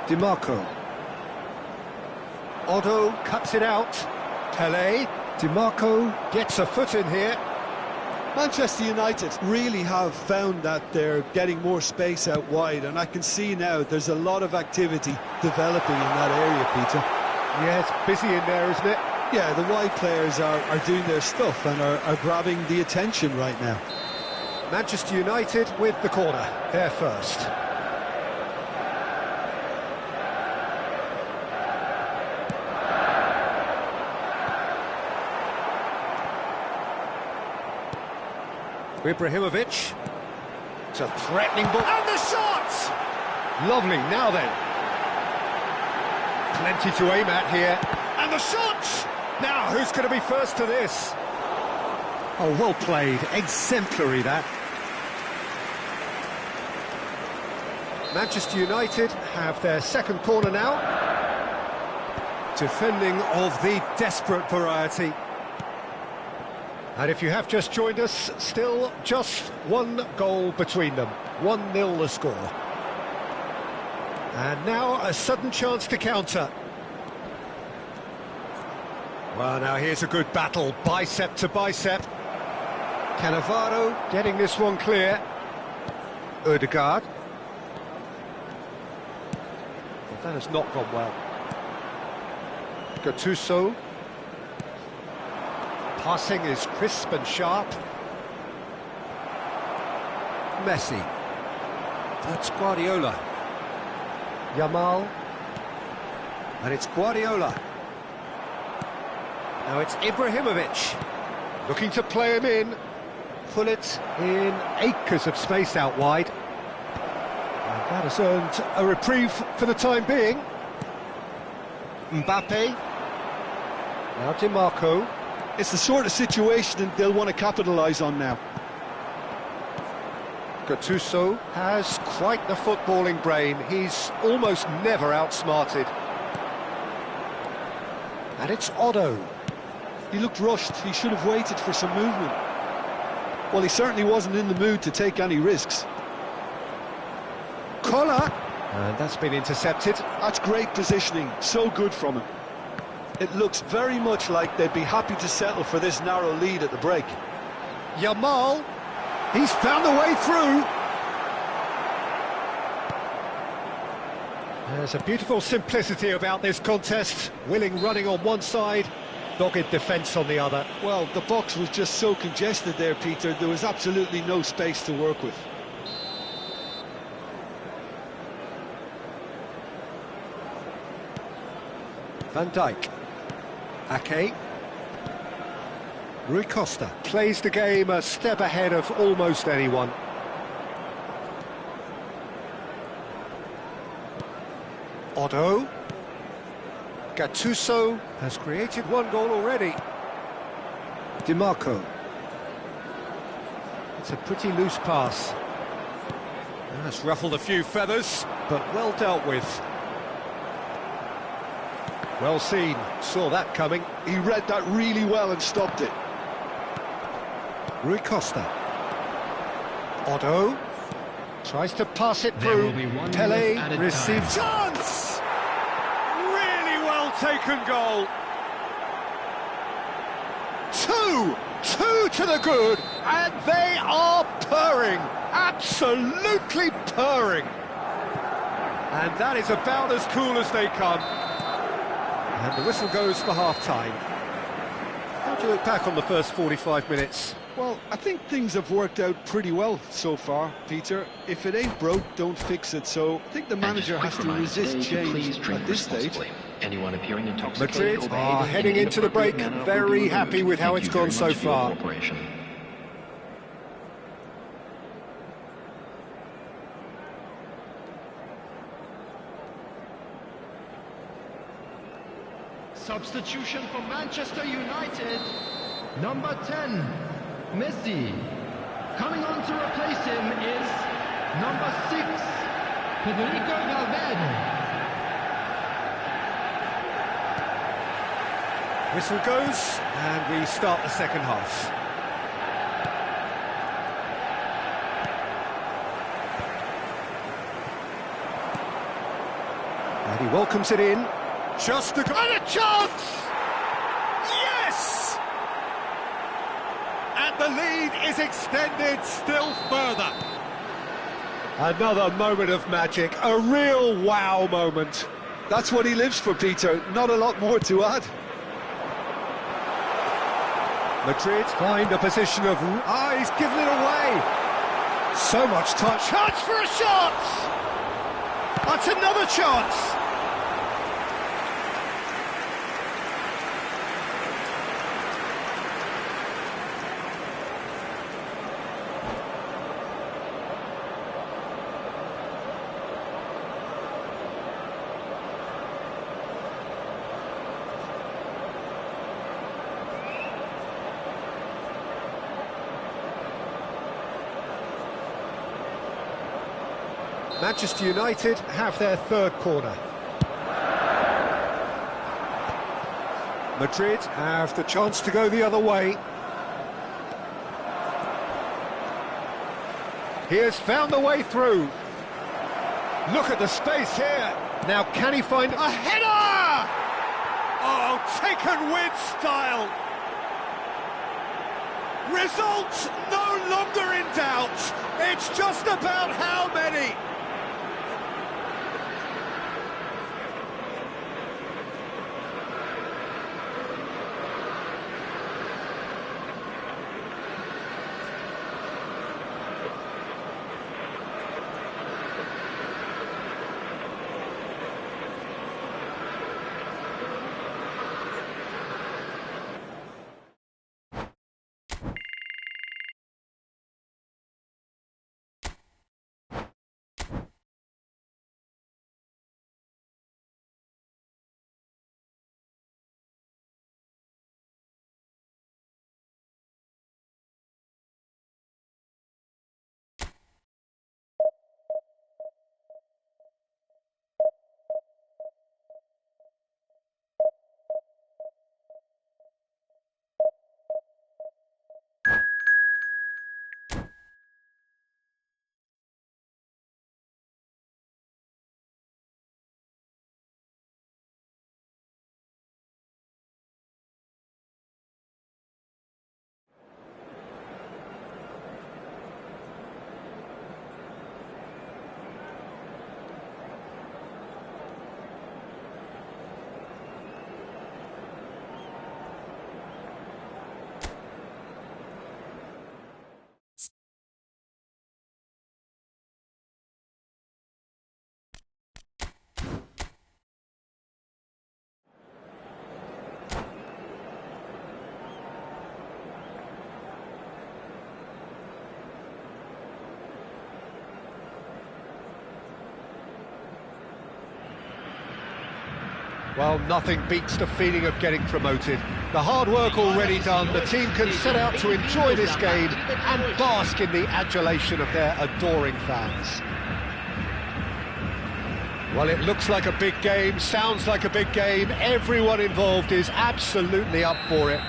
Di Marco. Otto cuts it out. Pele. Di Marco gets a foot in here. Manchester United really have found that they're getting more space out wide, and I can see now there's a lot of activity developing in that area, Peter. Yeah, it's busy in there, isn't it? Yeah, the wide players are doing their stuff and are grabbing the attention right now. Manchester United with the corner, they're first. Ibrahimovic. It's a threatening ball. And the shot! Lovely, now then. Plenty to aim at here. And the shot! Now, who's going to be first to this? Oh, well played. Exemplary, that. Manchester United have their second corner now. Defending of the desperate variety. And if you have just joined us, still just one goal between them. 1-0 the score. And now a sudden chance to counter. Well, now here's a good battle, bicep to bicep. Cannavaro getting this one clear. Ødegaard. Well, that has not gone well. Gattuso. Passing is crisp and sharp. Messi. That's Guardiola. Yamal. And it's Guardiola. Now it's Ibrahimovic. Looking to play him in. Pull it in acres of space out wide. And that has earned a reprieve for the time being. Mbappe. Now Di Marco. It's the sort of situation they'll want to capitalise on now. Gattuso has quite the footballing brain. He's almost never outsmarted. And it's Otto. He looked rushed. He should have waited for some movement. Well, he certainly wasn't in the mood to take any risks. Collar. And that's been intercepted. That's great positioning. So good from him. It looks very much like they'd be happy to settle for this narrow lead at the break. Yamal. He's found the way through. There's a beautiful simplicity about this contest. Willing running on one side, dogged defence on the other. Well, the box was just so congested there, Peter. There was absolutely no space to work with. Van Dijk. Ake. Rui Costa plays the game a step ahead of almost anyone. Otto. Gattuso has created one goal already. DiMarco. It's a pretty loose pass. That's ruffled a few feathers, but well dealt with. Well seen, saw that coming. He read that really well and stopped it. Rui Costa. Otto tries to pass it through. Pele receives chance! Really well taken goal. Two to the good, and they are purring, absolutely purring. And that is about as cool as they come. And the whistle goes for half-time. How do you look back on the first 45 minutes? Well, I think things have worked out pretty well so far, Peter. If it ain't broke, don't fix it. So I think the manager has to resist change at this stage. Anyone appearing intoxicated Madrid are heading into the break, very happy with how it's gone so far. Substitution for Manchester United. Number 10, Messi. Coming on to replace him is number 6, Federico Valverde. Whistle goes, and we start the second half. And he welcomes it in. Just a... And a chance! Yes! And the lead is extended still further. Another moment of magic, a real wow moment. That's what he lives for, Peter. Not a lot more to add. Madrid find a position of... Ah, he's given it away. So much touch. Chance for a shot! That's another chance. Manchester United have their third corner. Madrid have the chance to go the other way. He has found the way through. Look at the space here. Now can he find a header? Oh, taken with style. Result no longer in doubt. It's just about how many. Well, nothing beats the feeling of getting promoted. The hard work already done, the team can set out to enjoy this game and bask in the adulation of their adoring fans. Well, it looks like a big game, sounds like a big game. Everyone involved is absolutely up for it.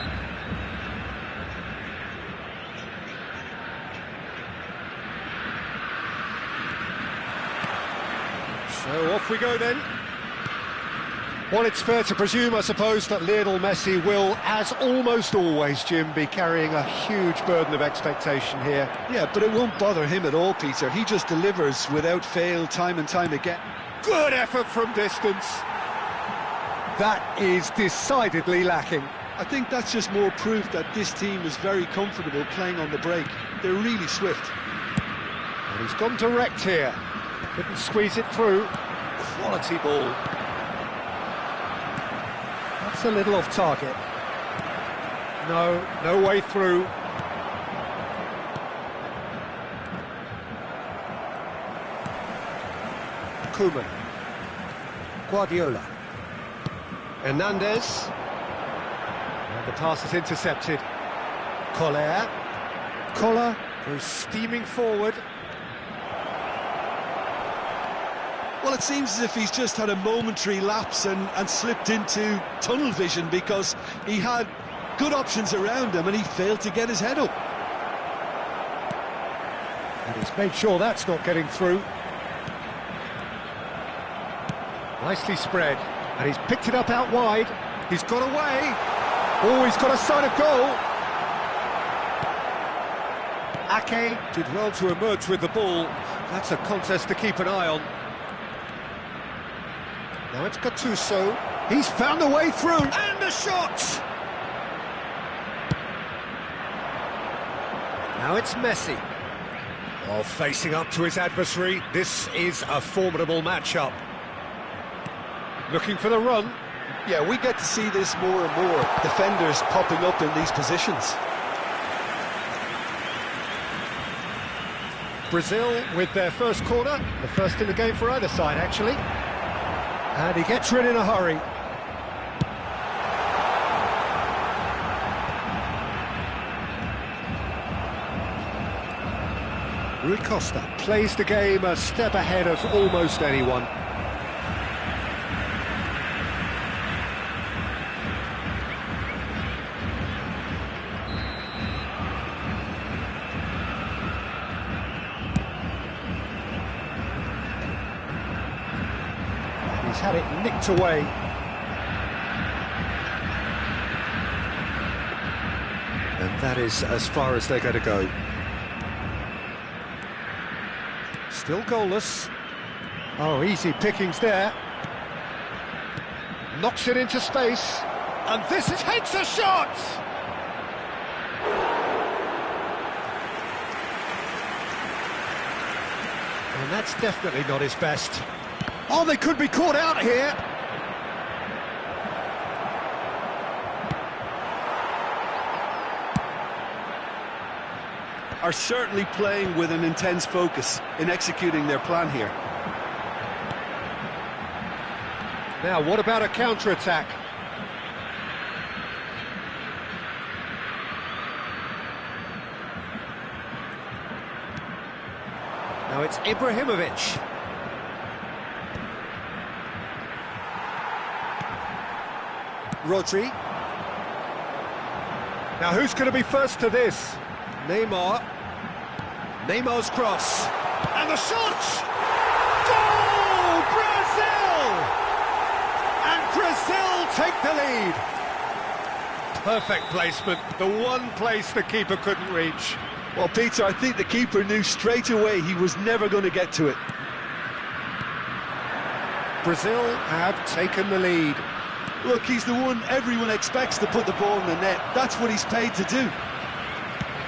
So off we go then. Well, it's fair to presume, I suppose, that Lionel Messi will, as almost always, Jim, be carrying a huge burden of expectation here. Yeah, but it won't bother him at all, Peter. He just delivers without fail, time and time again. Good effort from distance. That is decidedly lacking. I think that's just more proof that this team is very comfortable playing on the break. They're really swift. And he's gone direct here. Couldn't squeeze it through. Quality ball. That's a little off target. No way through. Koeman. Guardiola. Hernandez. And the pass is intercepted. Collar goes steaming forward. Well, it seems as if he's just had a momentary lapse and slipped into tunnel vision, because he had good options around him and he failed to get his head up. And he's made sure that's not getting through. Nicely spread, and he's picked it up out wide. He's got away. Oh, he's got a sign of goal. Ake did well to emerge with the ball. That's a contest to keep an eye on. Now it's Gattuso. He's found a way through, and the shot! Now it's Messi. While facing up to his adversary, this is a formidable matchup. Looking for the run. Yeah, we get to see this more and more. Defenders popping up in these positions. Brazil with their first corner, the first in the game for either side, actually. And he gets rid in a hurry. Rui Costa plays the game a step ahead of almost anyone. He's had it nicked away. And that is as far as they're going to go. Still goalless. Oh, easy pickings there. Knocks it into space. And this takes a shot! And that's definitely not his best. Oh, they could be caught out here. Are certainly playing with an intense focus in executing their plan here. Now, what about a counter-attack? Now it's Ibrahimovic. Rodri. Now who's going to be first to this? Neymar. Neymar's cross. And the shot! Goal! Brazil! And Brazil take the lead. Perfect placement. The one place the keeper couldn't reach. Well, Peter, I think the keeper knew straight away he was never going to get to it. Brazil have taken the lead. Look, he's the one everyone expects to put the ball in the net. That's what he's paid to do.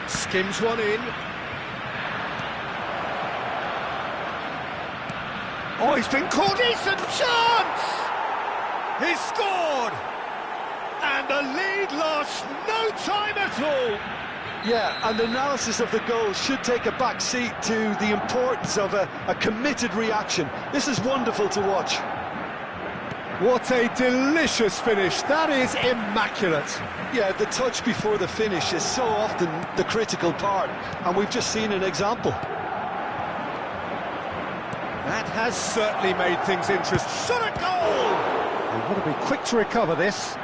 Skims one in. Oh, he's been caught. Decent chance! He's scored! And the lead lost no time at all. Yeah, and analysis of the goal should take a back seat to the importance of a committed reaction. This is wonderful to watch. What a delicious finish. That is immaculate. Yeah, the touch before the finish is so often the critical part, and we've just seen an example. That has certainly made things interesting. Shot a goal! They've got to be quick to recover this.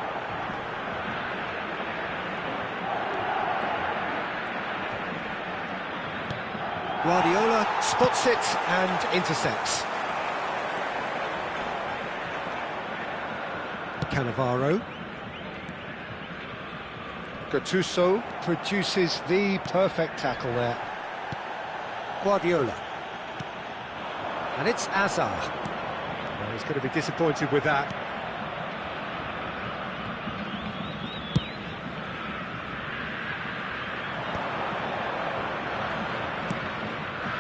Guardiola spots it and intercepts. Cannavaro. Gattuso produces the perfect tackle there. Guardiola. And it's Azar. Well, he's going to be disappointed with that.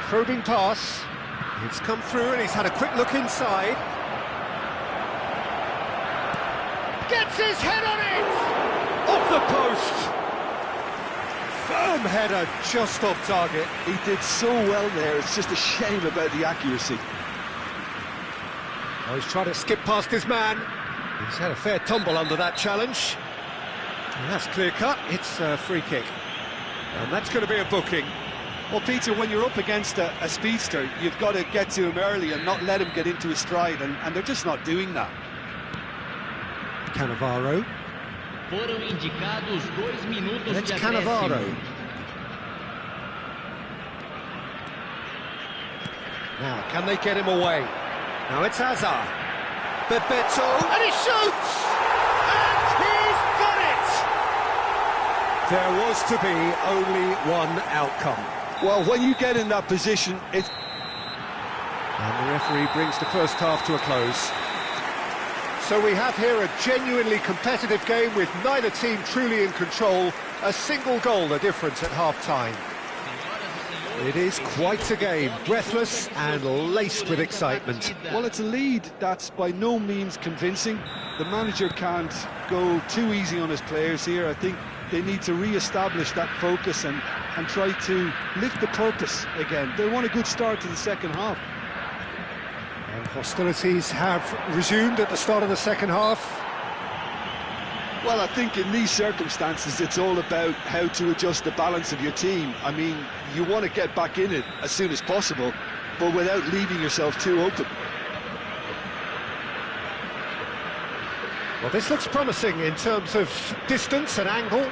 Probing pass. It's come through and he's had a quick look inside. Gets his head on it! Off the post! Firm header, just off target. He did so well there, it's just a shame about the accuracy. Oh, he's trying to skip past his man. He's had a fair tumble under that challenge. And that's clear cut, it's a free kick. And that's going to be a booking. Well, Peter, when you're up against a speedster, you've got to get to him early and not let him get into his stride, and they're just not doing that. Cannavaro. Foram indicados 2 minutos And it's de Cannavaro. acréscimo. Now, can they get him away? Now it's Hazard. Bebeto, and he shoots! And he's done it! There was to be only one outcome. Well, when you get in that position, it's... And the referee brings the first half to a close. So we have here a genuinely competitive game with neither team truly in control. A single goal the difference at half-time. It is quite a game, breathless and laced with excitement. Well, it's a lead that's by no means convincing. The manager can't go too easy on his players here. I think they need to re-establish that focus and try to lift the purpose again. They want a good start to the second half. And hostilities have resumed at the start of the second half. Well, I think in these circumstances it's all about how to adjust the balance of your team. I mean, you want to get back in it as soon as possible, but without leaving yourself too open. Well, this looks promising in terms of distance and angle.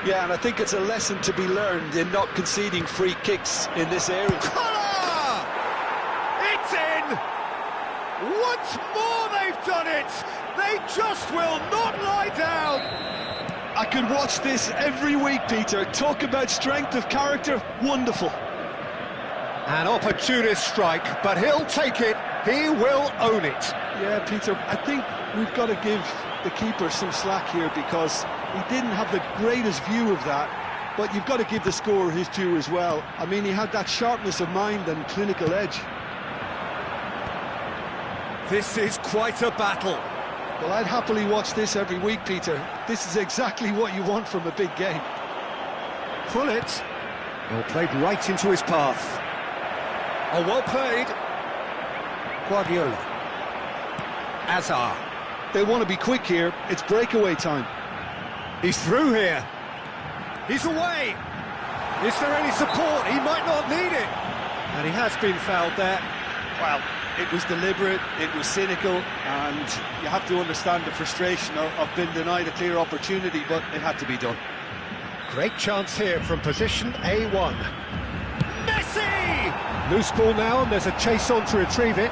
Yeah, and I think it's a lesson to be learned in not conceding free kicks in this area. Collar! It's in! Once more they've done it! They just will not lie down! I could watch this every week, Peter. Talk about strength of character, wonderful. An opportunist strike, but he'll take it. He will own it. Yeah, Peter, I think we've got to give the keeper some slack here because he didn't have the greatest view of that, but you've got to give the scorer his due as well. I mean, he had that sharpness of mind and clinical edge. This is quite a battle. Well, I'd happily watch this every week, Peter. This is exactly what you want from a big game. Pull it. Well played right into his path. Oh, well played. Guardiola. Azar. They want to be quick here. It's breakaway time. He's through here. He's away. Is there any support? He might not need it. And he has been fouled there. Well, it was deliberate, it was cynical, and you have to understand the frustration of being denied a clear opportunity, but it had to be done. Great chance here from position A1. Messi! Loose ball now, and there's a chase on to retrieve it.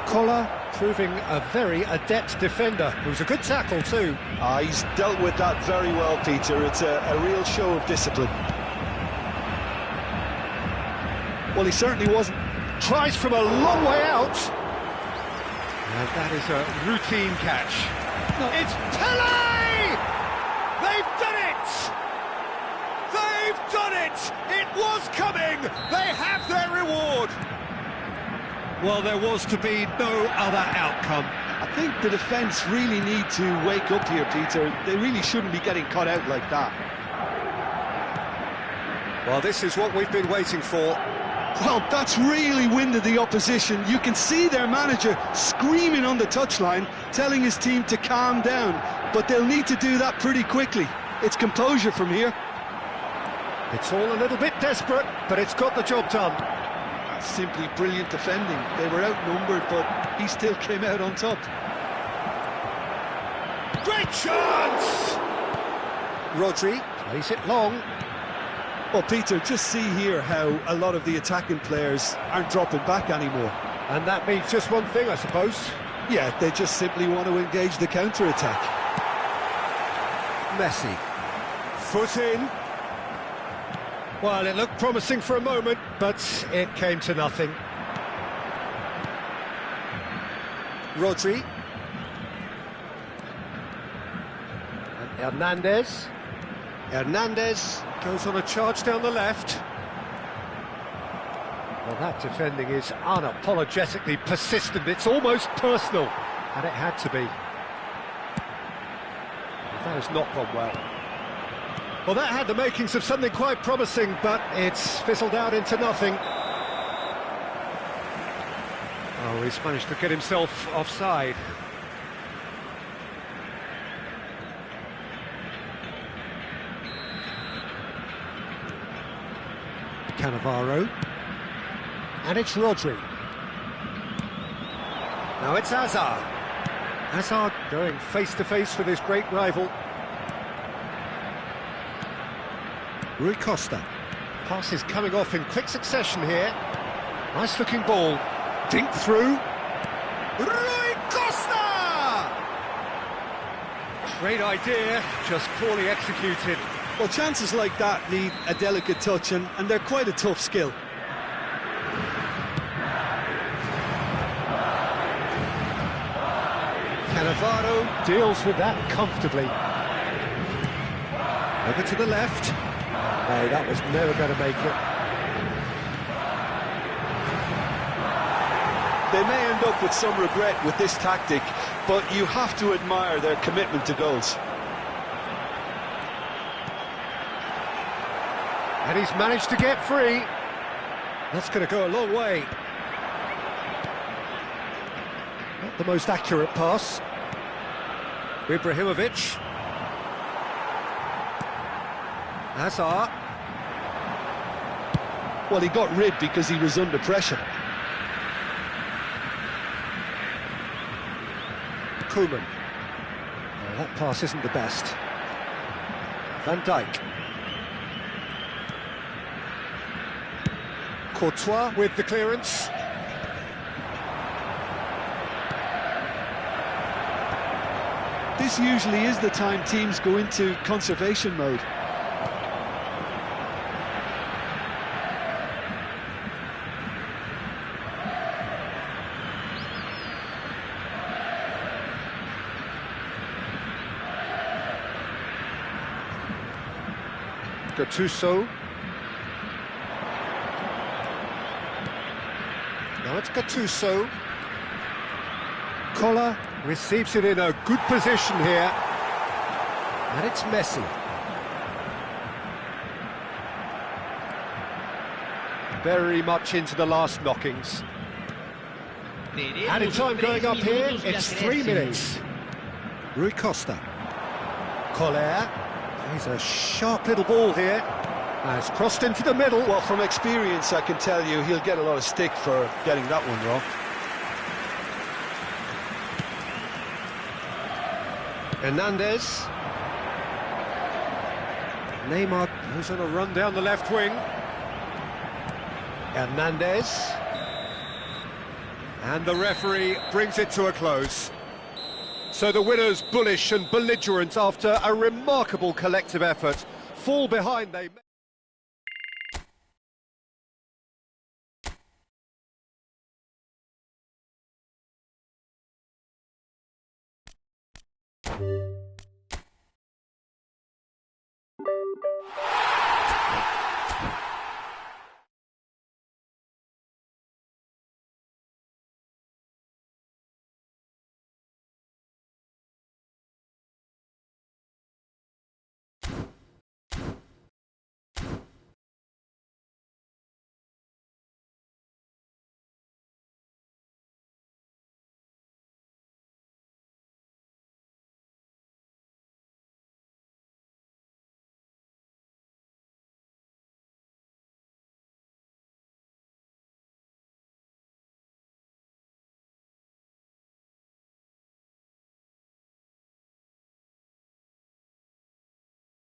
Collar proving a very adept defender. It was a good tackle too. He's dealt with that very well, Peter. It's a real show of discipline. Well, he certainly wasn't. Tries from a long way out. And that is a routine catch. No. It's Pele! They've done it! They've done it! It was coming! They have their reward! Well, there was to be no other outcome. I think the defence really need to wake up here, Peter. They really shouldn't be getting caught out like that. Well, this is what we've been waiting for. Well, that's really winded the opposition. You can see their manager screaming on the touchline, telling his team to calm down, but they'll need to do that pretty quickly. It's composure from here. It's all a little bit desperate, but it's got the job done. That's simply brilliant defending. They were outnumbered, but he still came out on top. Great chance! Rodri plays it long. Well, Peter, just see here how a lot of the attacking players aren't dropping back anymore. And that means just one thing, I suppose. Yeah, they just simply want to engage the counter-attack. Messi. Foot in. Well, it looked promising for a moment, but it came to nothing. Rodri. And Hernandez. Hernandez goes on a charge down the left. Well, that defending is unapologetically persistent. It's almost personal, and it had to be. That has not gone well. Well, that had the makings of something quite promising, but it's fizzled out into nothing. Oh, he's managed to get himself offside. Cannavaro. And it's Rodri. Now it's Hazard. Hazard going face-to-face with his great rival. Rui Costa. Passes coming off in quick succession here. Nice-looking ball. Dink through. Rui Costa! Great idea, just poorly executed. Well, chances like that need a delicate touch, and they're quite a tough skill. Cannavaro deals with that comfortably. Over to the left. No, that was never going to make it. They may end up with some regret with this tactic, but you have to admire their commitment to goals. And he's managed to get free. That's going to go a long way. Not the most accurate pass. Ibrahimovic. Hazard. Well, he got rid because he was under pressure. Koeman. Oh, that pass isn't the best. Van Dijk. Courtois with the clearance. This usually is the time teams go into conservation mode. Gattuso. Now it's Gattuso. Koller receives it in a good position here. And it's Messi. Very much into the last knockings. Added time going up here, it's 3 minutes. Rui Costa. Koller. He's a sharp little ball here. Has crossed into the middle. Well, from experience, I can tell you he'll get a lot of stick for getting that one wrong. Hernandez. Neymar goes on a run down the left wing. Hernandez. And the referee brings it to a close. So the winners, bullish and belligerent after a remarkable collective effort, fall behind they...